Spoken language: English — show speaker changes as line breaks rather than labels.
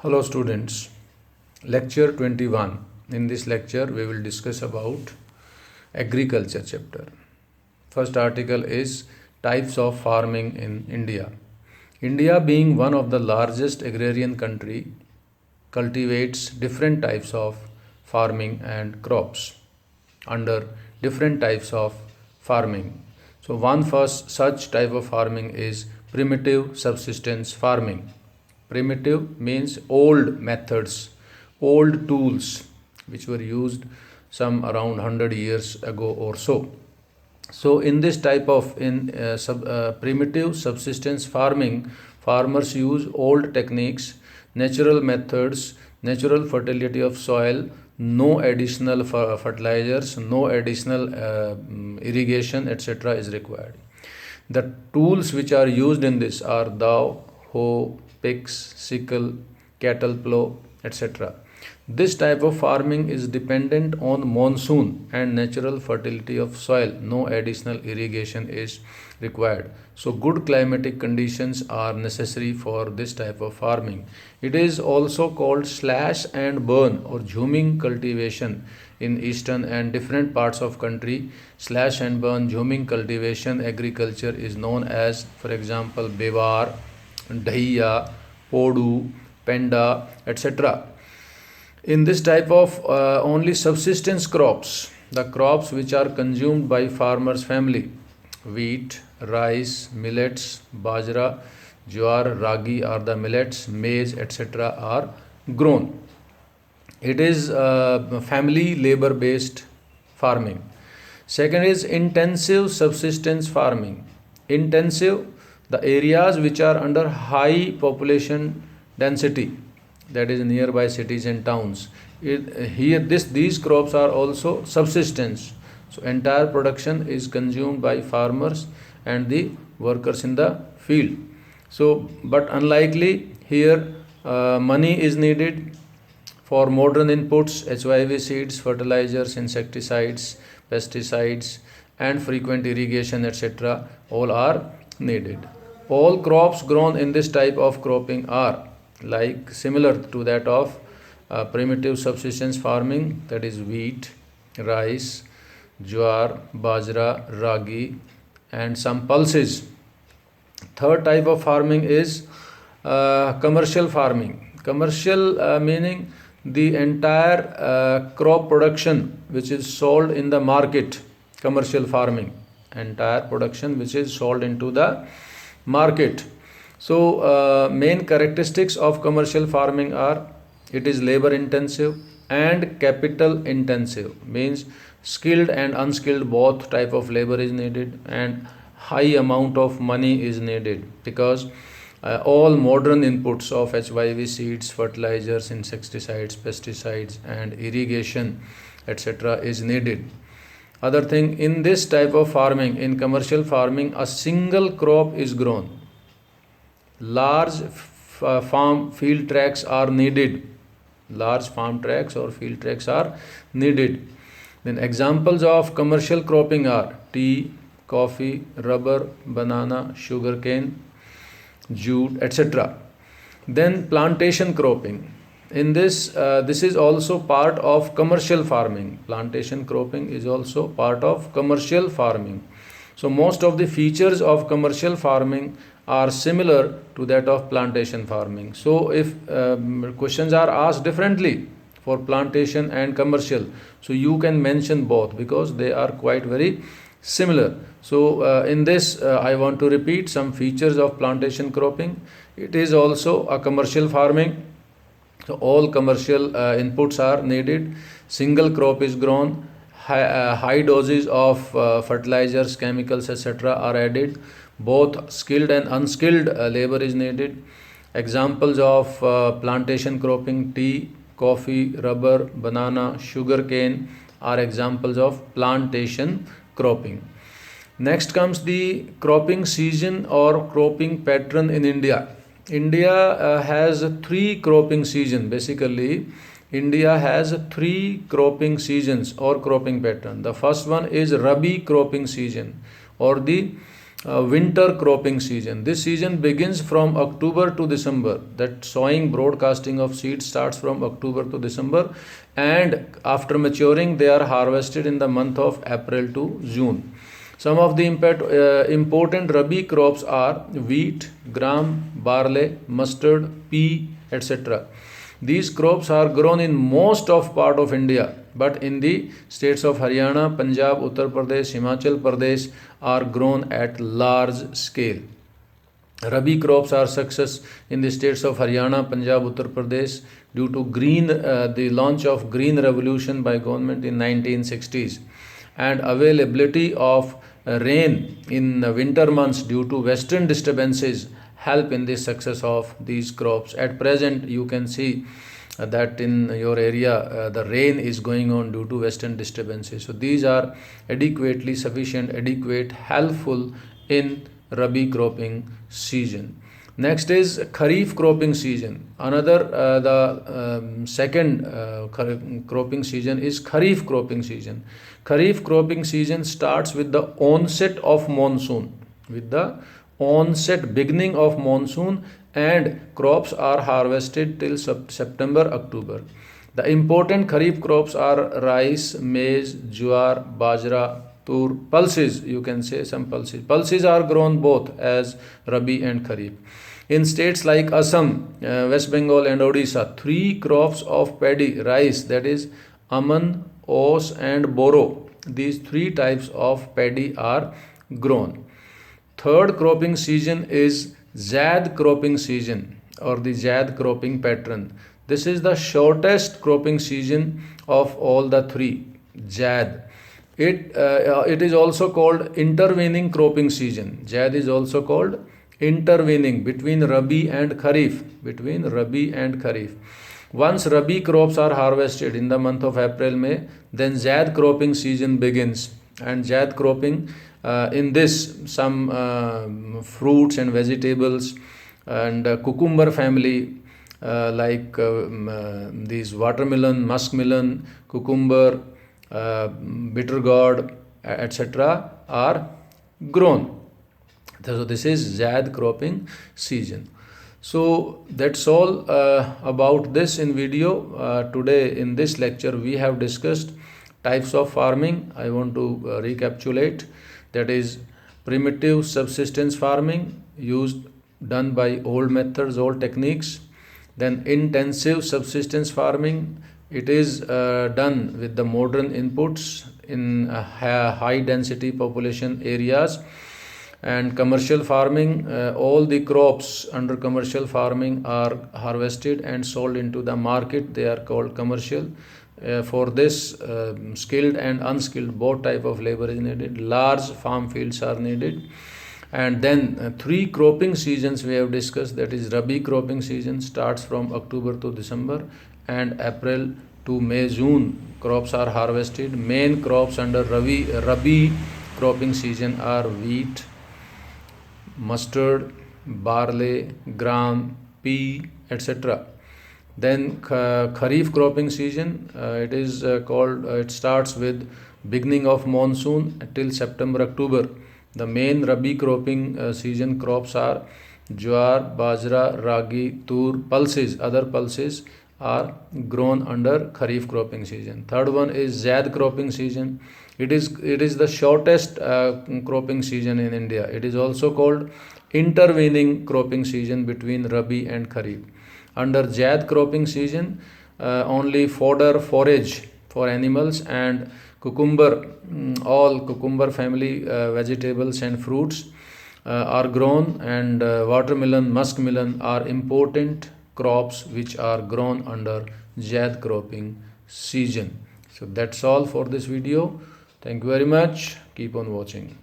Hello students, lecture 21. In this lecture we will discuss about agriculture chapter. First article is types of farming in India. India being one of the largest agrarian country cultivates different types of farming and crops under different types of farming. So one first such type of farming is primitive subsistence farming. Primitive means old methods, old tools which were used some around 100 years ago or so. So in this type of primitive subsistence farming, farmers use old techniques, natural methods, natural fertility of soil, no additional fertilizers, no additional irrigation, etc. is required. The tools which are used in this are dhow, hoe, picks, sickle, cattle plow, etc. This type of farming is dependent on monsoon and natural fertility of soil. No additional irrigation is required. So good climatic conditions are necessary for this type of farming. It is also called slash and burn or jhuming cultivation in eastern and different parts of country. Slash and burn jhuming cultivation agriculture is known as, for example, Bewar, Dahiya, Podu, Penda, etc. In this type of only subsistence crops, the crops which are consumed by farmers' family, wheat, rice, millets, bajra, jowar, ragi are the millets, maize, etc. are grown. It is family labor based farming. Second is intensive subsistence farming. Intensive, the areas which are under high population density, that is nearby cities and towns. These crops are also subsistence. So entire production is consumed by farmers and the workers in the field. So, but unlikely here, money is needed for modern inputs, HYV seeds, fertilizers, insecticides, pesticides, and frequent irrigation, etc. all are needed. All crops grown in this type of cropping are like similar to that of primitive subsistence farming, that is wheat, rice, jowar, bajra, ragi, and some pulses. Third type of farming is commercial farming. Commercial meaning the entire crop production which is sold in the market. Commercial farming, entire production which is sold into the market. So main characteristics of commercial farming are it is labor intensive and capital intensive, means skilled and unskilled both type of labor is needed and high amount of money is needed because all modern inputs of HYV seeds, fertilizers, insecticides, pesticides and irrigation, etc. is needed. Other thing, in this type of farming, in commercial farming, a single crop is grown. Large farm field tracts are needed. Large farm tracts or field tracts are needed. Then examples of commercial cropping are tea, coffee, rubber, banana, sugarcane, jute, etc. Then plantation cropping. In this is also part of commercial farming. Plantation cropping is also part of commercial farming. So most of the features of commercial farming are similar to that of plantation farming. So if questions are asked differently for plantation and commercial, so you can mention both because they are quite very similar. So in this I want to repeat some features of plantation cropping. It is also a commercial farming. So all commercial inputs are needed. Single crop is grown. High doses of fertilizers, chemicals, etc. are added. Both skilled and unskilled labor is needed. Examples of plantation cropping: tea, coffee, rubber, banana, sugarcane are examples of plantation cropping. Next comes the cropping season or cropping pattern in India. India has three cropping seasons. Basically, India has three cropping seasons or cropping pattern. The first one is Rabi cropping season or the winter cropping season. This season begins from October to December. That sowing, broadcasting of seeds starts from October to December, and after maturing, they are harvested in the month of April to June. Some of the important Rabi crops are wheat, gram, barley, mustard, pea, etc. These crops are grown in most of part of India, but in the states of Haryana, Punjab, Uttar Pradesh, Himachal Pradesh are grown at large scale. Rabi crops are success in the states of Haryana, Punjab, Uttar Pradesh due to the launch of Green Revolution by government in 1960s, and availability of rain in winter months due to western disturbances help in the success of these crops. At present, you can see that in your area the rain is going on due to western disturbances. So these are adequate, helpful in Rabi cropping season. Next is Kharif cropping season. The second cropping season is Kharif cropping season. Kharif cropping season starts with the onset of monsoon. Beginning of monsoon, and crops are harvested till September, October. The important Kharif crops are rice, maize, jowar, bajra, tur, pulses. You can say some pulses. Pulses are grown both as Rabi and Kharif. In states like Assam, West Bengal and Odisha, 3 crops of paddy, rice, that is aman, os and boro. These 3 types of paddy are grown. Third cropping season is Zaid cropping season, or the Zaid cropping pattern. This is the shortest cropping season of all the 3. Zaid. It is also called intervening cropping season. Zaid is also called intervening between Rabi and Kharif. Once Rabi crops are harvested in the month of April, May, then Zaid cropping season begins. And Zaid cropping, in this some fruits and vegetables and cucumber family like these watermelon, muskmelon, cucumber, bitter gourd, etc. are grown. So this is Zaid cropping season. So that's all about this in video. Today in this lecture we have discussed types of farming. I want to recapitulate. That is primitive subsistence farming, done by old methods, old techniques. Then intensive subsistence farming. It is done with the modern inputs in high density population areas. And commercial farming, all the crops under commercial farming are harvested and sold into the market. They are called commercial. For this, skilled and unskilled both type of labor is needed. Large farm fields are needed. And then 3 cropping seasons we have discussed. That is Rabi cropping season starts from October to December, and April to May, June crops are harvested. Main crops under Rabi cropping season are wheat, mustard, barley, gram, pea, etc. Then Kharif cropping season, it starts with beginning of monsoon till September, October. The main Rabi cropping season crops are jowar, bajra, ragi, tur, pulses. Other pulses are grown under Kharif cropping season. Third one is Zaid cropping season. It is the shortest cropping season in India. It is also called intervening cropping season between Rabi and Kharif. Under Zaid cropping season, only forage for animals and all cucumber family vegetables and fruits are grown, and watermelon, muskmelon are important crops which are grown under Zaid cropping season. So that's all for this video. Thank you very much. Keep on watching.